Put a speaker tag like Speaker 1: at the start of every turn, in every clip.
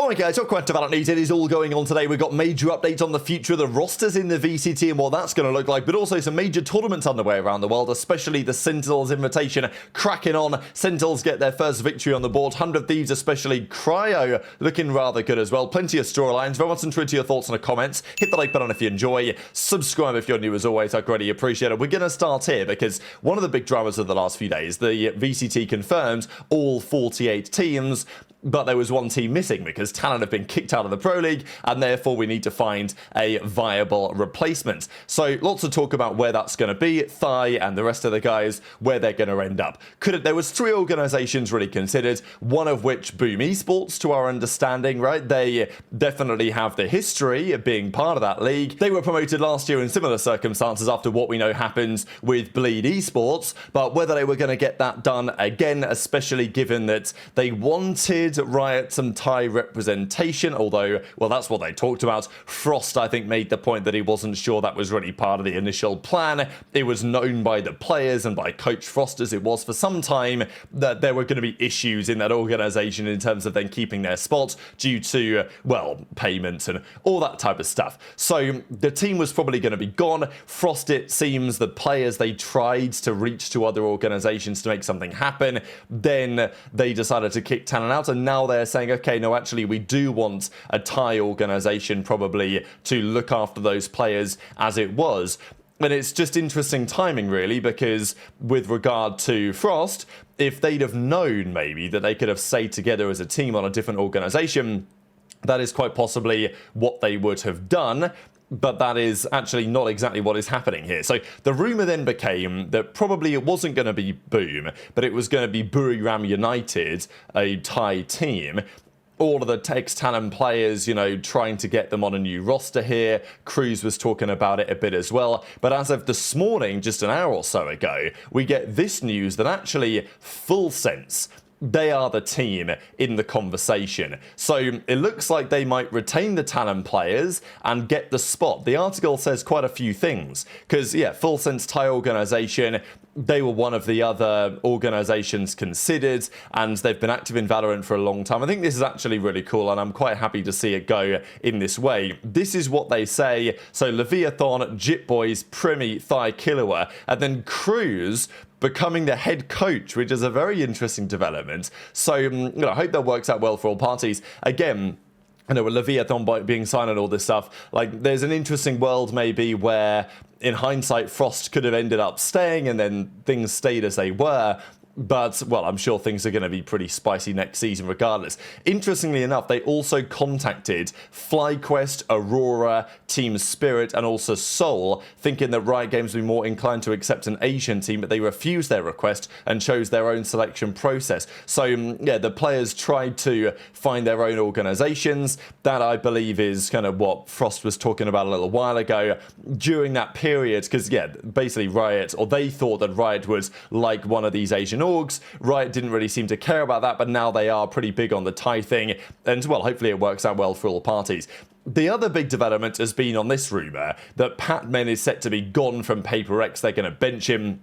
Speaker 1: Alright guys, your quite development news, it is all going on today. We've got major updates on the future of the rosters in the VCT and what that's going to look like, but also some major tournaments underway around the world, especially the Sentinels invitation cracking on. Sentinels get their first victory on the board. 100 Thieves, especially Cryo, looking rather good as well. Plenty of storylines. Very much into your thoughts in the comments. Hit the like button if you enjoy. Subscribe if you're new as always. I greatly appreciate it. We're going to start here because one of the big dramas of the last few days, the VCT confirmed all 48 teams, but there was one team missing because Talon have been kicked out of the Pro League and therefore we need to find a viable replacement. So lots of talk about where that's going to be, Thai and the rest of the guys, where they're going to end up. There was 3 organizations really considered, one of which Boom Esports to our understanding, right? They definitely have the history of being part of that league. They were promoted last year in similar circumstances after what we know happened with Bleed Esports, but whether they were going to get that done again, especially given that they wanted Riot some Thai representation, although, well, that's what they talked about. Frost, I think, made the point that he wasn't sure that was really part of the initial plan. It was known by the players and by Coach Frost, as it was for some time, that there were going to be issues in that organization in terms of them keeping their spot due to, well, payments and all that type of stuff. So the team was probably going to be gone. Frost, it seems, the players, they tried to reach to other organizations to make something happen. Then they decided to kick Talon out, and now they're saying, okay, no, actually we do want a Thai organization probably to look after those players as it was. And it's just interesting timing really, because with regard to Frost, if they'd have known maybe that they could have stayed together as a team on a different organization, that is quite possibly what they would have done. But that is actually not exactly what is happening here. So the rumour then became that probably it wasn't going to be Boom, but it was going to be Buriram United, a Thai team. All of the ex-Talon players, you know, trying to get them on a new roster here. Cruz was talking about it a bit as well. But as of this morning, just an hour or so ago, we get this news that actually Full Sense, they are the team in the conversation. So it looks like they might retain the Talon players and get the spot. The article says quite a few things because, yeah, Full Sense Thai organization, they were one of the other organizations considered, and they've been active in VALORANT for a long time. I think this is actually really cool, and I'm quite happy to see it go in this way. This is what they say. So Leviathan, Jit Boys, Primi, Thai Killua, and then Cruz becoming the head coach, which is a very interesting development. So I hope that works out well for all parties. Again, I know with Leviathan being signed and all this stuff, like there's an interesting world maybe where in hindsight Frost could have ended up staying and then things stayed as they were. But, well, I'm sure things are going to be pretty spicy next season regardless. Interestingly enough, they also contacted FlyQuest, Aurora, Team Spirit, and also Seoul, thinking that Riot Games would be more inclined to accept an Asian team, but they refused their request and chose their own selection process. So, yeah, the players tried to find their own organizations. That, I believe, is kind of what Frost was talking about a little while ago. During that period, because, yeah, basically Riot, or they thought that Riot was like one of these Asian orgs. Riot didn't really seem to care about that, but now they are pretty big on the Thai thing, and well, hopefully it works out well for all parties. The other big development has been on this rumour that PatMen is set to be gone from Paper X. They're going to bench him.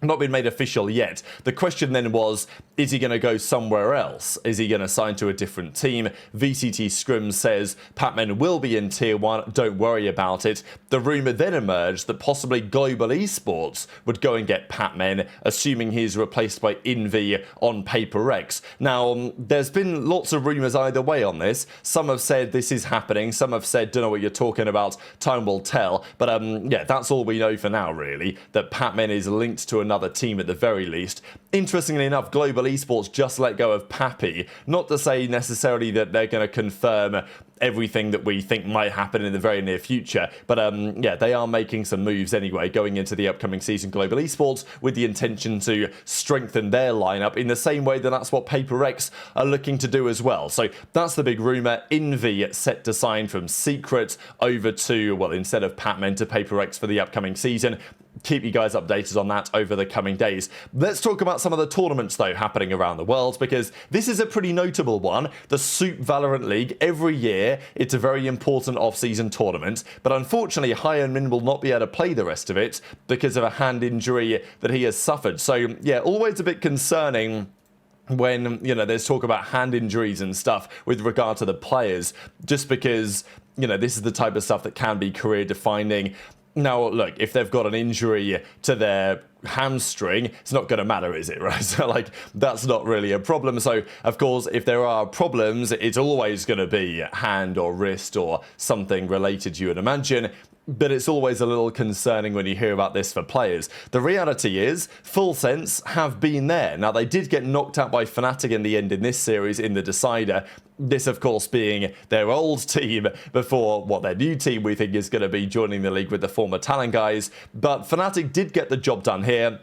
Speaker 1: Not been made official yet. The question then was, is he going to go somewhere else? Is he going to sign to a different team? VCT Scrim says PatMen will be in Tier 1, don't worry about it. The rumour then emerged that possibly Global Esports would go and get PatMen, assuming he's replaced by Envy on Paper X. Now, there's been lots of rumours either way on this. Some have said this is happening, some have said, don't know what you're talking about, time will tell. But yeah, that's all we know for now really, that PatMen is linked to another team at the very least. Interestingly enough, Global Esports just let go of Pappy. Not to say necessarily that they're going to confirm everything that we think might happen in the very near future, but yeah, they are making some moves anyway going into the upcoming season, Global Esports, with the intention to strengthen their lineup in the same way that that's what Paper X are looking to do as well. So that's the big rumour. Envy set to sign from Secret over to, well, instead of PatMen, to Paper X for the upcoming season. Keep you guys updated on that over the coming days. Let's talk about some of the tournaments though happening around the world, because this is a pretty notable one. The Soup Valorant League, every year it's a very important off-season tournament, but unfortunately Min will not be able to play the rest of it because of a hand injury that he has suffered. So yeah, always a bit concerning when, you know, there's talk about hand injuries and stuff with regard to the players, just because, you know, this is the type of stuff that can be career defining. Now, look, if they've got an injury to their hamstring, it's not going to matter, is it, right? So, like, that's not really a problem. So, of course, if there are problems, it's always going to be hand or wrist or something related, you would imagine. But it's always a little concerning when you hear about this for players. The reality is, Full Sense have been there. Now, they did get knocked out by Fnatic in the end in this series in the decider. This, of course, being their old team before what their new team we think is going to be joining the league with the former Talon guys. But Fnatic did get the job done here.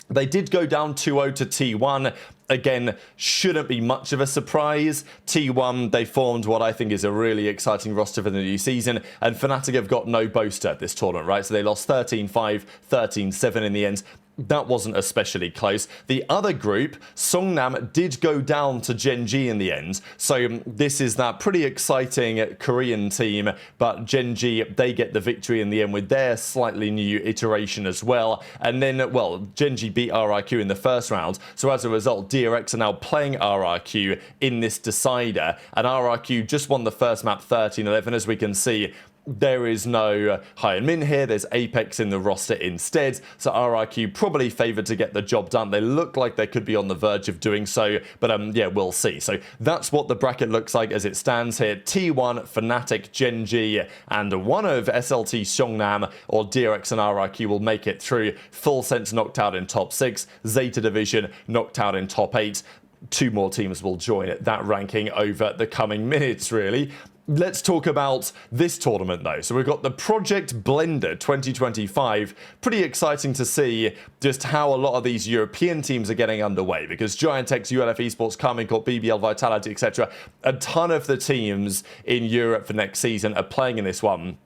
Speaker 1: They did go down 2-0 to T1. Again, shouldn't be much of a surprise. T1, they formed what I think is a really exciting roster for the new season, and Fnatic have got no boaster at this tournament, right? So they lost 13-5, 13-7 in the end. That wasn't especially close. The other group, Songnam, did go down to Gen.G in the end. So this is that pretty exciting Korean team, but Gen.G, they get the victory in the end with their slightly new iteration as well. And then, well, Gen.G beat RRQ in the first round. So as a result, DRX are now playing RRQ in this decider. And RRQ just won the first map 13-11, as we can see. There is no High and Min here. There's Apex in the roster instead. So RRQ probably favoured to get the job done. They look like they could be on the verge of doing so. But yeah, we'll see. So that's what the bracket looks like as it stands here. T1, Fnatic, Gen.G, and one of SLT Songnam or DRX and RRQ will make it through. Full Sense knocked out in top 6. Zeta Division knocked out in top 8. 2 more teams will join that ranking over the coming minutes, really. Let's talk about this tournament, though. So we've got the Project Blender 2025. Pretty exciting to see just how a lot of these European teams are getting underway, because Giant-X, ULF Esports, Carmine Corp, BBL, Vitality, etc. A ton of the teams in Europe for next season are playing in this one.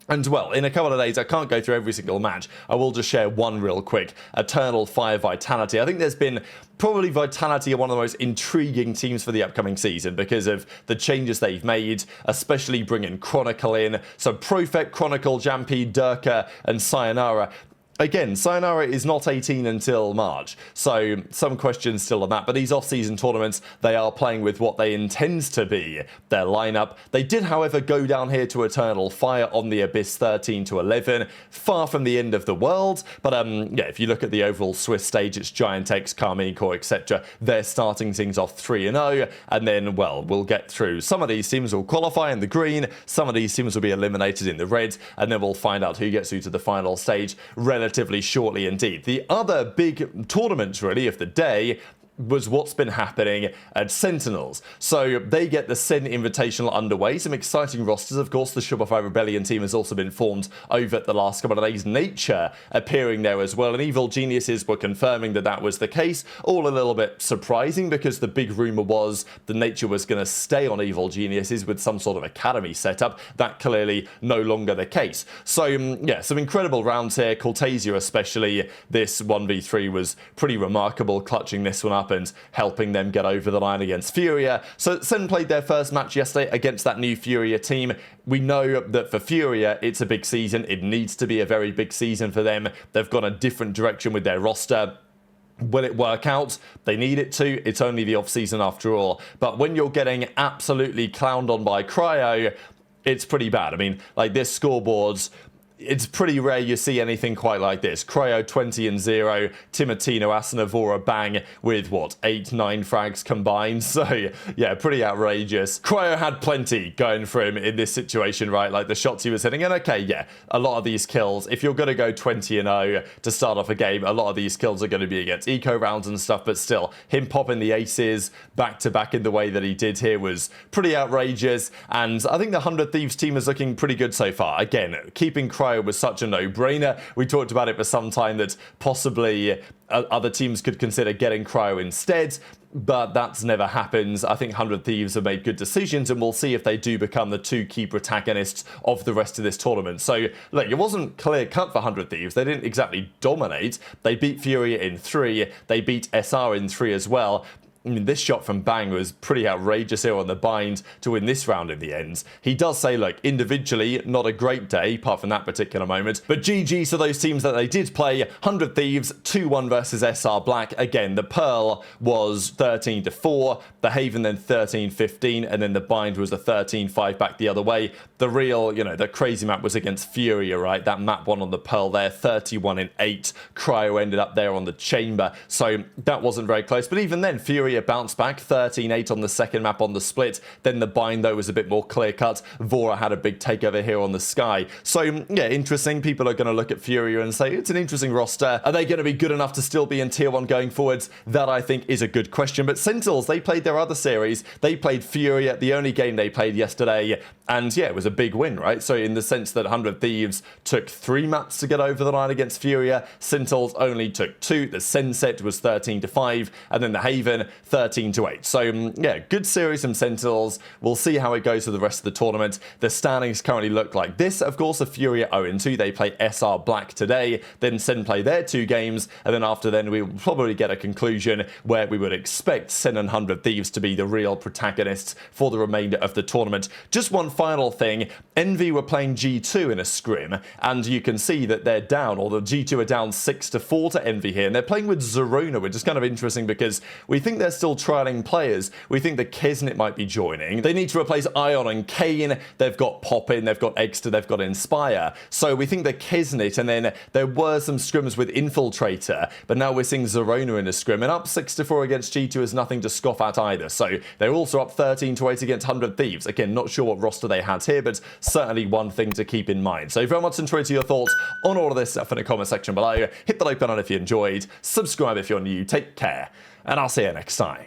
Speaker 1: And, well, in a couple of days, I can't go through every single match. I will just share one real quick. Eternal Fire Vitality. I think there's been probably Vitality are one of the most intriguing teams for the upcoming season because of the changes they've made, especially bringing Chronicle in. So Profet, Chronicle, Jampi, Durka, and Sayonara. Again, Sayonara is not 18 until March, so some questions still on that. But these off-season tournaments, they are playing with what they intend to be their lineup. They did, however, go down here to Eternal Fire on the Abyss 13-11, far from the end of the world. But yeah, if you look at the overall Swiss stage, it's Giant-X, Carmine Corp, etc. They're starting things off 3-0, and then, well, we'll get through. Some of these teams will qualify in the green, some of these teams will be eliminated in the red, and then we'll find out who gets through to the final stage relatively shortly indeed. The other big tournament, really, of the day was what's been happening at Sentinels. So they get the Sen Invitational underway. Some exciting rosters. Of course, the Shopify Rebellion team has also been formed over the last couple of days. Nature appearing there as well. And Evil Geniuses were confirming that that was the case. All a little bit surprising because the big rumor was that Nature was going to stay on Evil Geniuses with some sort of academy setup. That clearly no longer the case. So yeah, some incredible rounds here. Cortasia especially. This 1v3 was pretty remarkable, clutching this one up and helping them get over the line against Furia. So Sen played their first match yesterday against that new Furia team. We know that for Furia, it's a big season. It needs to be a very big season for them. They've gone a different direction with their roster. Will it work out? They need it to. It's only the off-season after all. But when you're getting absolutely clowned on by Cryo, it's pretty bad. I mean, like this scoreboard's, it's pretty rare you see anything quite like this. Cryo 20-0, Timotino, Asanavora bang with what, 8-9 frags combined. So yeah, pretty outrageous. Cryo had plenty going for him in this situation, right? Like the shots he was hitting. And okay, yeah, a lot of these kills, if you're going to go 20-0 to start off a game, a lot of these kills are going to be against eco rounds and stuff. But still, him popping the aces back to back in the way that he did here was pretty outrageous. And I think the 100 Thieves team is looking pretty good so far. Again, keeping Cryo was such a no-brainer. We talked about it for some time that possibly other teams could consider getting Cryo instead, but that's never happened. I think 100 Thieves have made good decisions, and we'll see if they do become the 2 key protagonists of the rest of this tournament. So, look, it wasn't clear-cut for 100 Thieves. They didn't exactly dominate. They beat Furia in 3. They beat SR in 3 as well. I mean, this shot from Bang was pretty outrageous here on the bind to win this round in the end. He does say, look, individually, not a great day, apart from that particular moment. But GG to those teams that they did play. 100 Thieves, 2-1 versus SR Black. Again, the Pearl was 13-4, the Haven then 13-15, and then the bind was a 13-5 back the other way. The real, the crazy map was against Furia, right? That map one on the Pearl there, 31-8. Cryo ended up there on the Chamber, so that wasn't very close. But even then, Furia bounced back, 13-8 on the second map on the split. Then the bind, though, was a bit more clear-cut. Vora had a big takeover here on the Sky. So, yeah, interesting. People are going to look at Furia and say, it's an interesting roster. Are they going to be good enough to still be in Tier 1 going forwards? That, I think, is a good question. But Sentinels, they played their other series. They played Furia, the only game they played yesterday. And, yeah, it was a big win, right? So, in the sense that 100 Thieves took 3 maps to get over the line against Furia, Sentinels only took 2. The Senset was 13-5, and then the Haven 13-8. So, yeah, good series from Sentinels. We'll see how it goes for the rest of the tournament. The standings currently look like this. Of course, the Furia 0-2. They play SR Black today. Then Sen play their 2 games. And then after then, we will probably get a conclusion where we would expect Sen and 100 Thieves to be the real protagonists for the remainder of the tournament. Just one final thing. Envy were playing G2 in a scrim. And you can see that they're down, or the G2 are down 6-4 to Envy here. And they're playing with Zerona, which is kind of interesting because we think they're still trialing players. We think that Kesnit might be joining. They need to replace Ion and Kane. They've got Poppin, they've got Exter, they've got Inspire. So we think that Kesnit, and then there were some scrims with Infiltrator, but now we're seeing Zerona in a scrim. And up 6-4 against G2 is nothing to scoff at either. So they're also up 13-8 against 100 Thieves. Again, not sure what roster they had here, but certainly one thing to keep in mind. So very much enjoyed your thoughts on all of this stuff in the comment section below. Hit the like button if you enjoyed. Subscribe if you're new. Take care, and I'll see you next time.